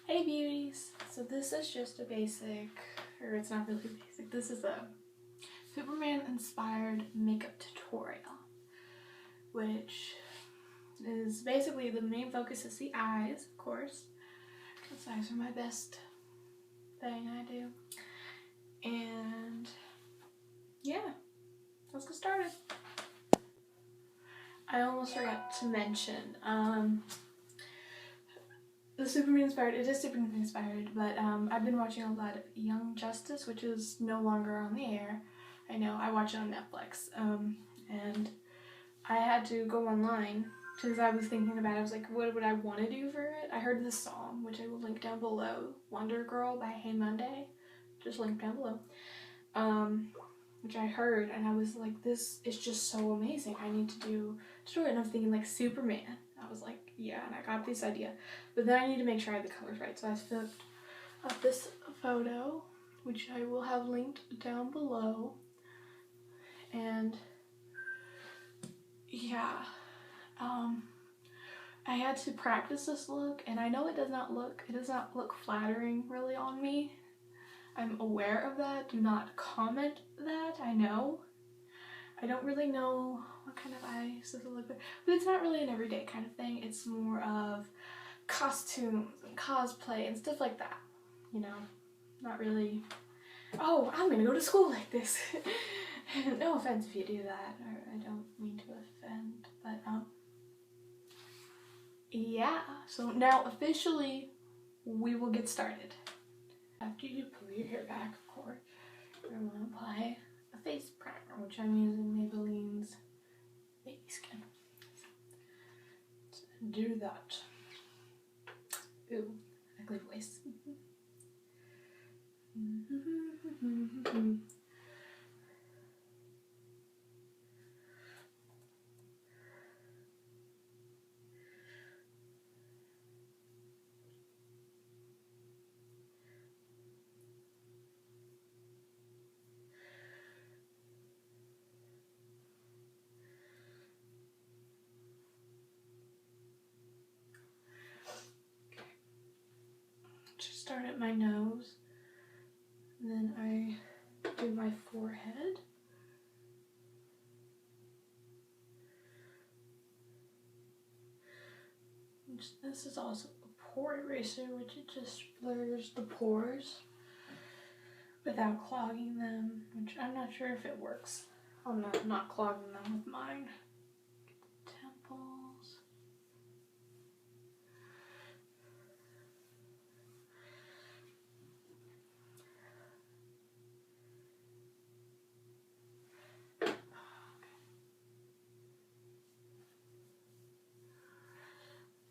Hey beauties! So this is just a basic, or it's not really basic, this is a Superman inspired makeup tutorial, which is basically the main focus is the eyes, of course, because eyes are my best thing I do. And yeah, let's get started. I almost forgot to mention, the Superman inspired, it is Superman inspired, but I've been watching a lot of Young Justice, which is no longer on the air. I know, I watch it on Netflix, and I had to go online because I was thinking about it. I was like, what would I want to do for it? I heard this song, which I will link down below, Wonder Girl by Hey Monday, just link down below, which I heard, and I was like, this is just so amazing. I need to do it, and I was thinking like Superman. I was like, yeah, and I got this idea, but then I need to make sure I have the colors right. So I flipped up this photo, which I will have linked down below, and yeah, I had to practice this look, and I know it does not look flattering really on me. I'm aware of that. Do not comment that. I know. I don't really know what kind of eyes does it look like, but it's not really an everyday kind of thing. It's more of costumes and cosplay and stuff like that, you know, not really, oh, I'm gonna go to school like this. No offense if you do that, or I don't mean to offend, but yeah, so now officially we will get started. After you pull your hair back, of course, you're going to apply a face primer, which I'm using Maybelline's Baby Skin. So do that. Ooh, ugly voice. Just start at my nose, and then I do my forehead. This is also a pore eraser, which it just blurs the pores without clogging them, which I'm not sure if it works. I'm not clogging them with mine. Temples.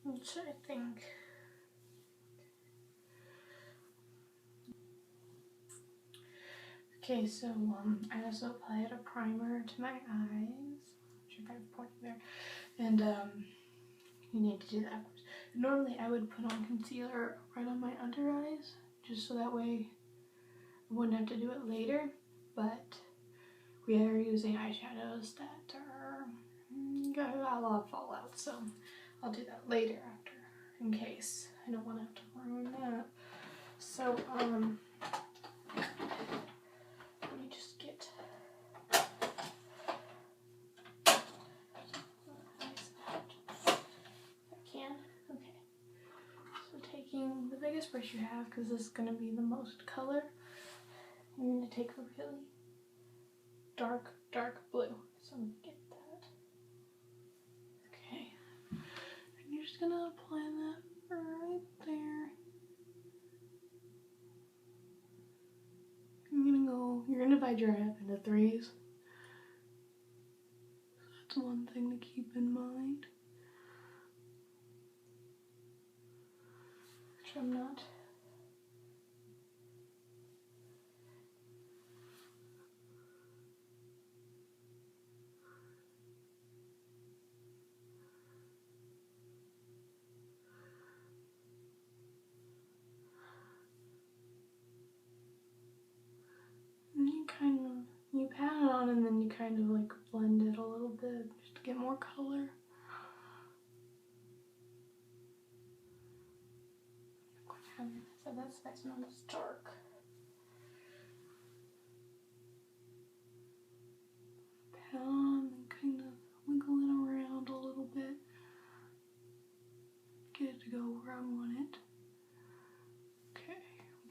Which I think. Okay, so I also applied a primer to my eyes, which I kind of pointed there, and you need to do that, of course. Normally I would put on concealer right on my under eyes, just so that way I wouldn't have to do it later, but we are using eyeshadows that are got a lot of fallout, so I'll do that later after, in case I don't want to have to ruin that. So let me just get I can. Okay. So taking the biggest brush you have, because this is going to be the most color, you're going to take a really dark blue. So I'm going to get that. Okay. And you're just going to apply that right there. You're going to divide your head into threes. So that's one thing to keep in mind. Which I'm not. You pat it on, and then you kind of like blend it a little bit just to get more color. So that's nice and almost dark. And kind of wiggle it around a little bit. Get it to go where I want it. Okay,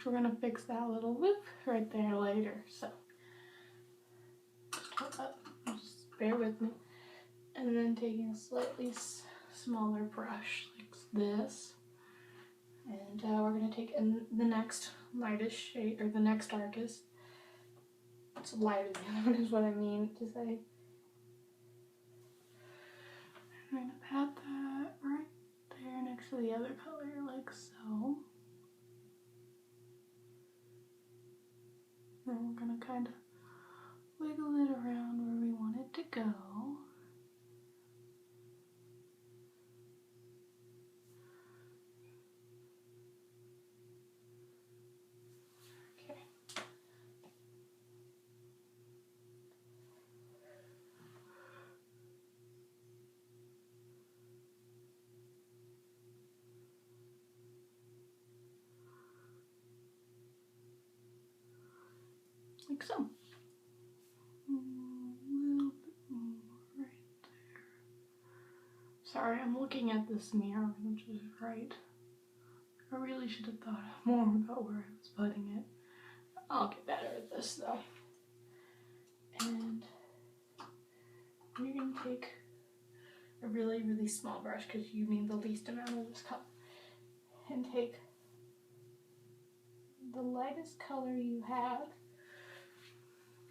we're gonna fix that little whoop right there later. So just hold up, just bear with me. And then taking a slightly smaller brush like this. And we're going to take the next lightest shade, or the next darkest. It's lighter than the other one is what I mean to say. I'm going to pat that right there next to the other color, like so. Then we're going to kind of wiggle it around where we want it to go. Like so. A little bit more right there. Sorry, I'm looking at this mirror, which is right. I really should have thought more about where I was putting it. I'll get better at this though. And you're going to take a really, really small brush because you need the least amount of this color. And take the lightest color you have.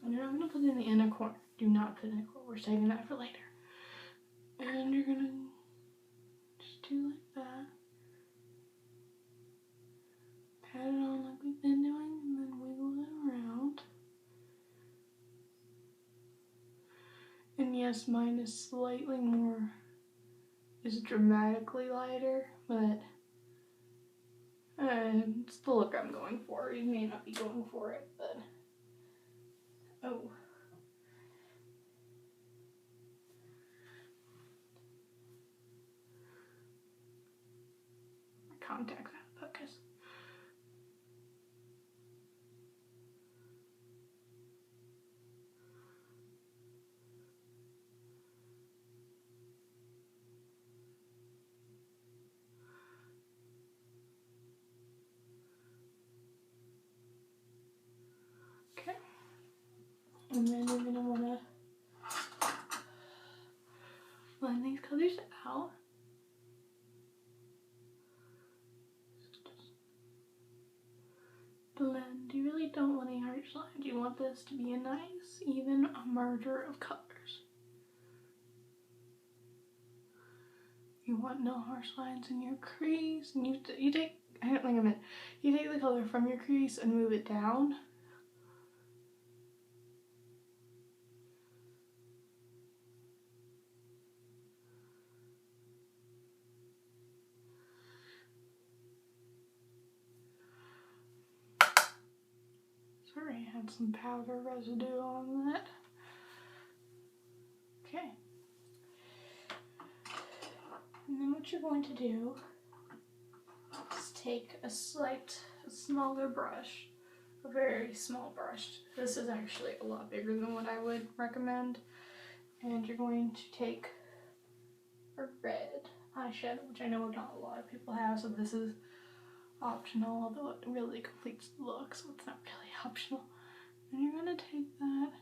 And you're not going to put it in the inner corner. Do not put it in the corner. We're saving that for later. And you're going to just do like that. Pat it on like we've been doing, and then wiggle it around. And yes, mine is slightly more, is dramatically lighter, but it's the look I'm going for. You may not be going for it, but oh. My contacts out of focus. Okay. And then you're going to want to blend these colors out. Blend. You really don't want any harsh lines. You want this to be a nice, even merger of colors. You want no harsh lines in your crease. And you take, I don't think I meant, you take the color from your crease and move it down. Sorry, I had some powder residue on that. Okay. And then what you're going to do is take a smaller brush, a very small brush. This is actually a lot bigger than what I would recommend. And you're going to take a red eyeshadow, which I know not a lot of people have, so this is optional, although it really completes the look, so it's not really optional. And you're going to take that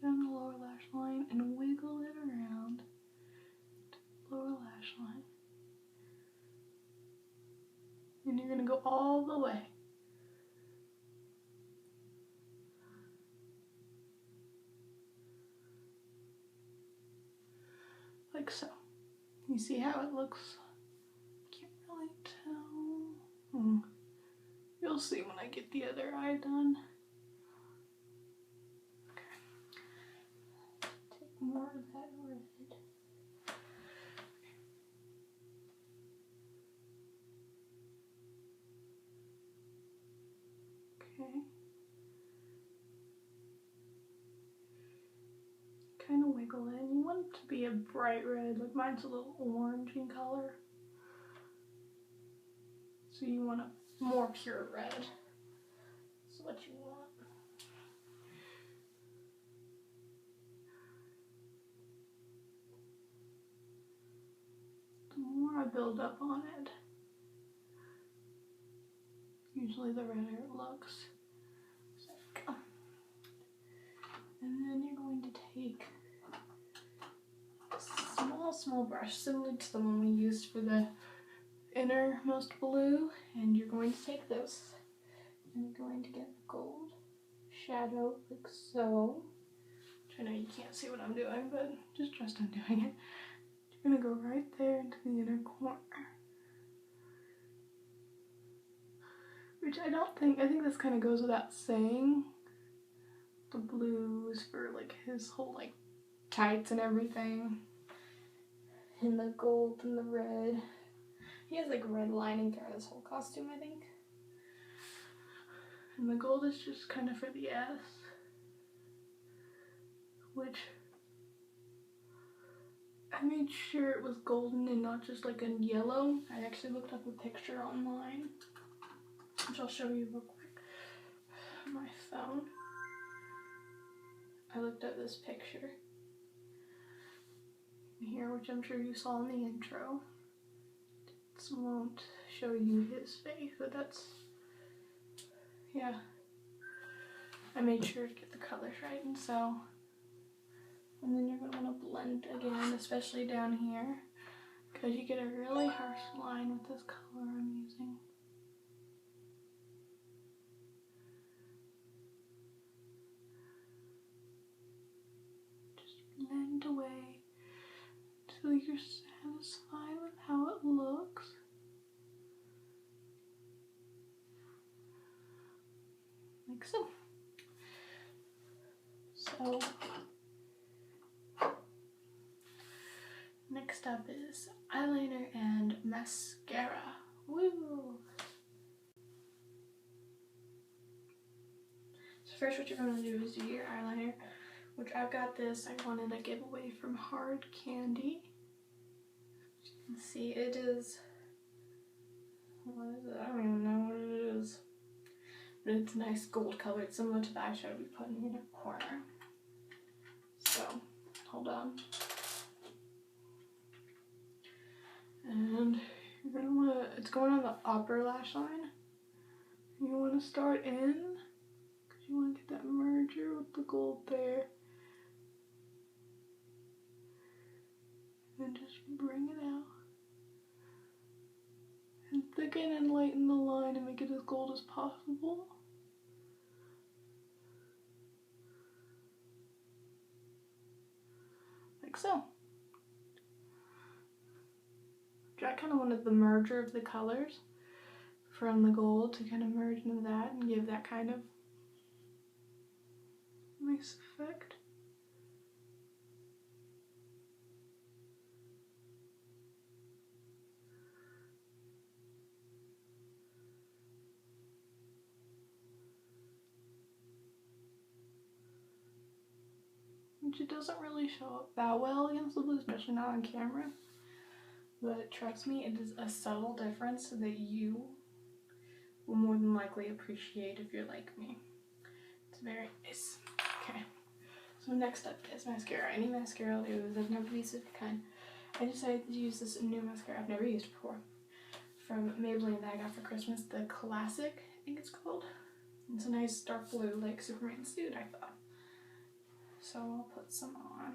down the lower lash line and wiggle it around to the lower lash line. And you're going to go all the way. Like so. You see how it looks? Can't really tell. You'll see when I get the other eye done. Okay. Take more of that red. Okay. Kind of wiggle it. You want it to be a bright red, like mine's a little orange in color. So you want to more pure red. That's what you want. The more I build up on it, usually the redder it looks. So there we go. And then you're going to take a small brush similar to the one we used for the innermost blue, and you're going to take this and you're going to get the gold shadow like so. Which I know you can't see what I'm doing, but just trust I'm doing it. You're gonna go right there into the inner corner. Which I think this kind of goes without saying. The blue is for like his whole like tights and everything. And the gold and the red. He has like red lining throughout his whole costume, I think. And the gold is just kind of for the S. Which I made sure it was golden and not just like a yellow. I actually looked up a picture online, which I'll show you real quick on my phone. I looked up this picture here, which I'm sure you saw in the intro. This won't show you his face, but that's, yeah. I made sure to get the colors right, and so, and then you're going to want to blend again, especially down here, because you get a really harsh line with this color I'm using. Just blend away until you're satisfied with how it looks. Like so. So, next up is eyeliner and mascara. Woo! So first what you're going to do is do your eyeliner, which I've got this. I wanted a giveaway from Hard Candy. As you can see, it is, what is it? I don't even know what it is. But it's nice gold color. It's similar to the eyeshadow we put in the inner corner. So, hold on. And you're gonna wanna, it's going on the upper lash line. You wanna start in, because you wanna get that merger with the gold there. And just bring it out. And thicken and lighten the line and make it as gold as possible. Like so. I kind of wanted the merger of the colors from the gold to kind of merge into that and give that kind of nice effect. Which it doesn't really show up that well against the blue, especially not on camera. But trust me, it is a subtle difference that you will more than likely appreciate if you're like me. It's very nice. Okay, so next up is mascara. Any mascara I'll do. I've never used a kind. I decided to use this new mascara I've never used before from Maybelline that I got for Christmas. The Classic, I think it's called. It's a nice dark blue, like Superman's suit, I thought. So I'll put some on,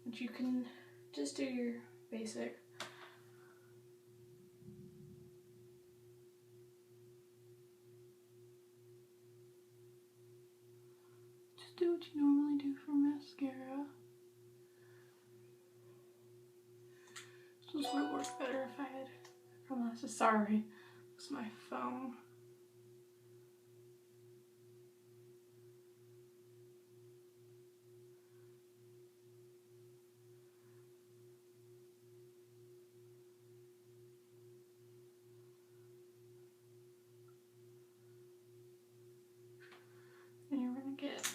but you can just do your basic. Just do what you normally do for mascara. This would have worked better if I had glasses. Sorry, it's my phone. And you're gonna get,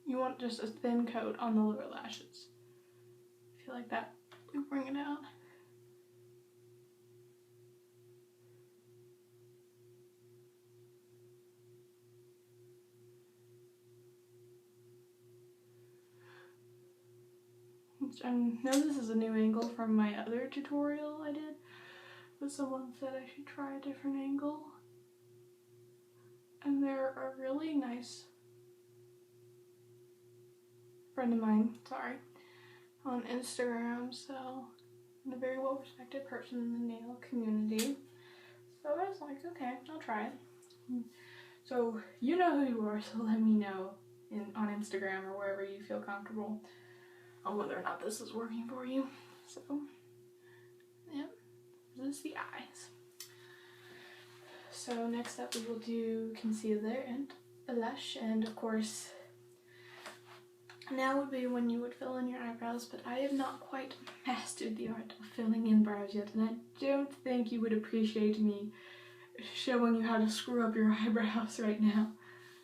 you want just a thin coat on the lower lashes. If you like that, you bring it out. I know this is a new angle from my other tutorial I did, but someone said I should try a different angle. And they're a really nice friend of mine, on Instagram, so and a very well respected person in the nail community. So I was like, okay, I'll try it. So you know who you are, so let me know on Instagram or wherever you feel comfortable on whether or not this is working for you. So, yep, this is the eyes. So next up we will do concealer and blush, and of course now would be when you would fill in your eyebrows, but I have not quite mastered the art of filling in brows yet, and I don't think you would appreciate me showing you how to screw up your eyebrows right now.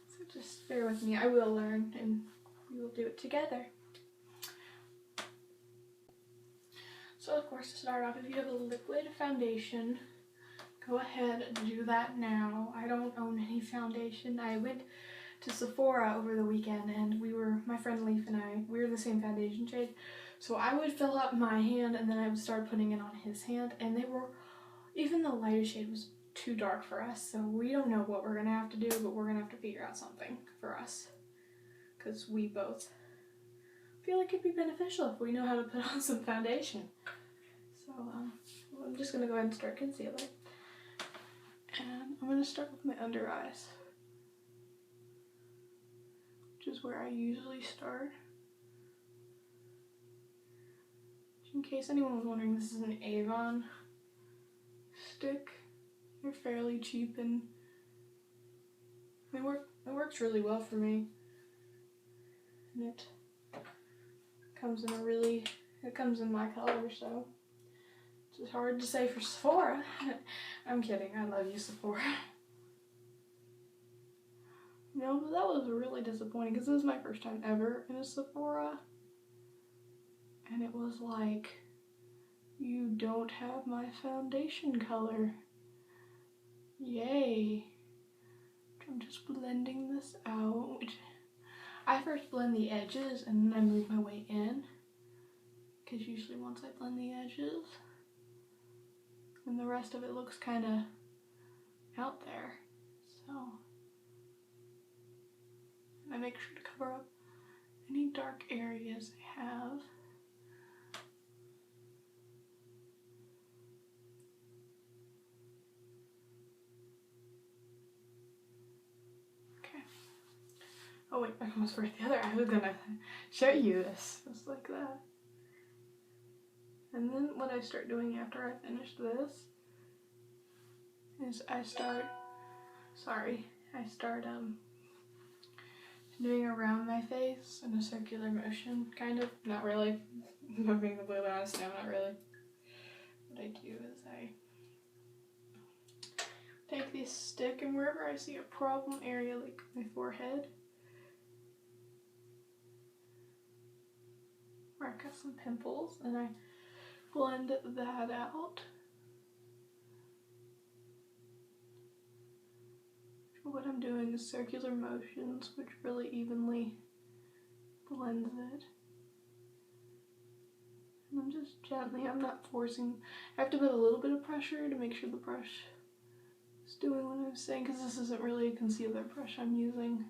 So just bear with me, I will learn and we will do it together. So of course, to start off, if you have a liquid foundation, go ahead and do that now. I don't own any foundation. I went to Sephora over the weekend and my friend Leaf and I, we were the same foundation shade. So I would fill up my hand and then I would start putting it on his hand, and even the lighter shade was too dark for us. So we don't know what we're gonna have to do, but we're gonna have to figure out something for us. Because we both feel like it'd be beneficial if we know how to put on some foundation. So I'm just gonna go ahead and start concealer. And I'm gonna start with my under eyes, which is where I usually start. In case anyone was wondering, this is an Avon stick. They're fairly cheap and it works really well for me. And it comes in my color, so it's hard to say for Sephora. I'm kidding, I love you, Sephora. No, but that was really disappointing because this was my first time ever in a Sephora. And it was like, you don't have my foundation color. Yay. I'm just blending this out. I first blend the edges and then I move my way in. Because usually once I blend the edges, and the rest of it looks kind of out there. So I make sure to cover up any dark areas I have. Okay. Oh wait, I almost forgot the other. I was gonna show you this, just like that. And then what I start doing after I finish this is I start doing around my face in a circular motion, kind of. Not really. If I'm being completely honest, no, not really. What I do is I take this stick, and wherever I see a problem area, like my forehead, where I got some pimples, and I blend that out. What I'm doing is circular motions, which really evenly blends it. And I'm just gently, I'm not forcing. I have to put a little bit of pressure to make sure the brush is doing what I'm saying, because this isn't really a concealer brush I'm using.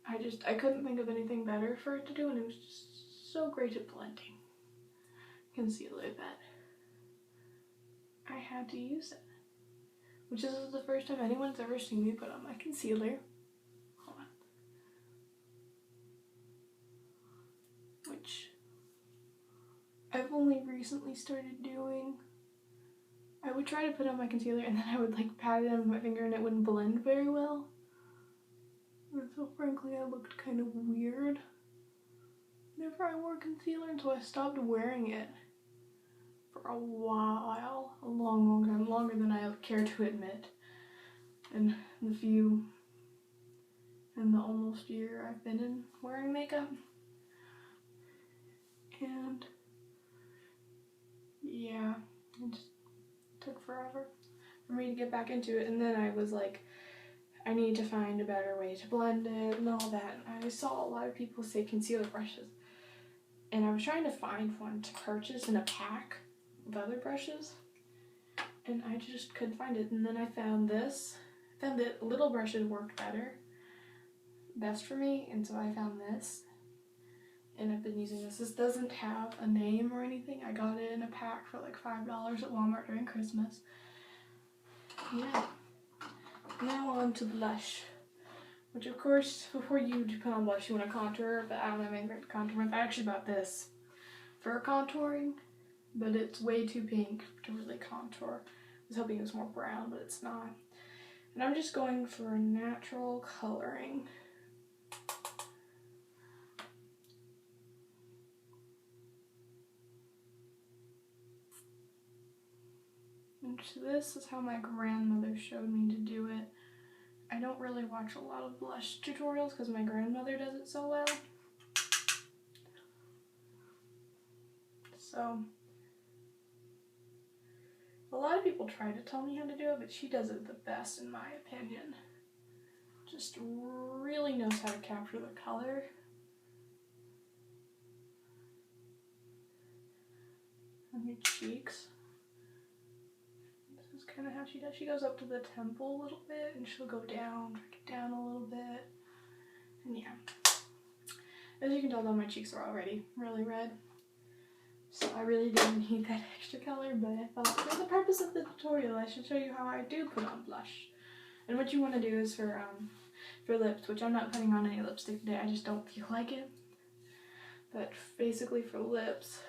I couldn't think of anything better for it to do, and it was just so great at blending concealer that I had to use it. Which is the first time anyone's ever seen me put on my concealer. Hold on. Which I've only recently started doing. I would try to put on my concealer and then I would like pat it on with my finger and it wouldn't blend very well. And so frankly I looked kind of weird whenever I wore concealer, and so I stopped wearing it for a while, a long time, longer than I care to admit. And the almost year I've been in wearing makeup. And yeah, it just took forever for me to get back into it. And then I was like, I need to find a better way to blend it and all that. And I saw a lot of people say concealer brushes. And I was trying to find one to purchase in a pack of other brushes, and I just couldn't find it. And then I found this. I found that little brushes worked best for me, and so I found this. And I've been using this. This doesn't have a name or anything. I got it in a pack for like $5 at Walmart during Christmas. Yeah. Now on to blush. Which of course, before you put on blush, you want to contour, but I don't have any great contour. I actually bought this for contouring, but it's way too pink to really contour. I was hoping it was more brown, but it's not. And I'm just going for a natural coloring. And this is how my grandmother showed me to do it. I don't really watch a lot of blush tutorials because my grandmother does it so well. So, a lot of people try to tell me how to do it, but she does it the best in my opinion. Just really knows how to capture the color. On your cheeks. This is kind of how she does. She goes up to the temple a little bit, and she'll go down, drag it down a little bit. And yeah. As you can tell though, my cheeks are already really red. So I really didn't need that extra color, but I thought for the purpose of the tutorial, I should show you how I do put on blush. And what you want to do is for lips, which I'm not putting on any lipstick today, I just don't feel like it. But basically for lips,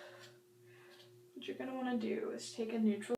what you're going to want to do is take a neutral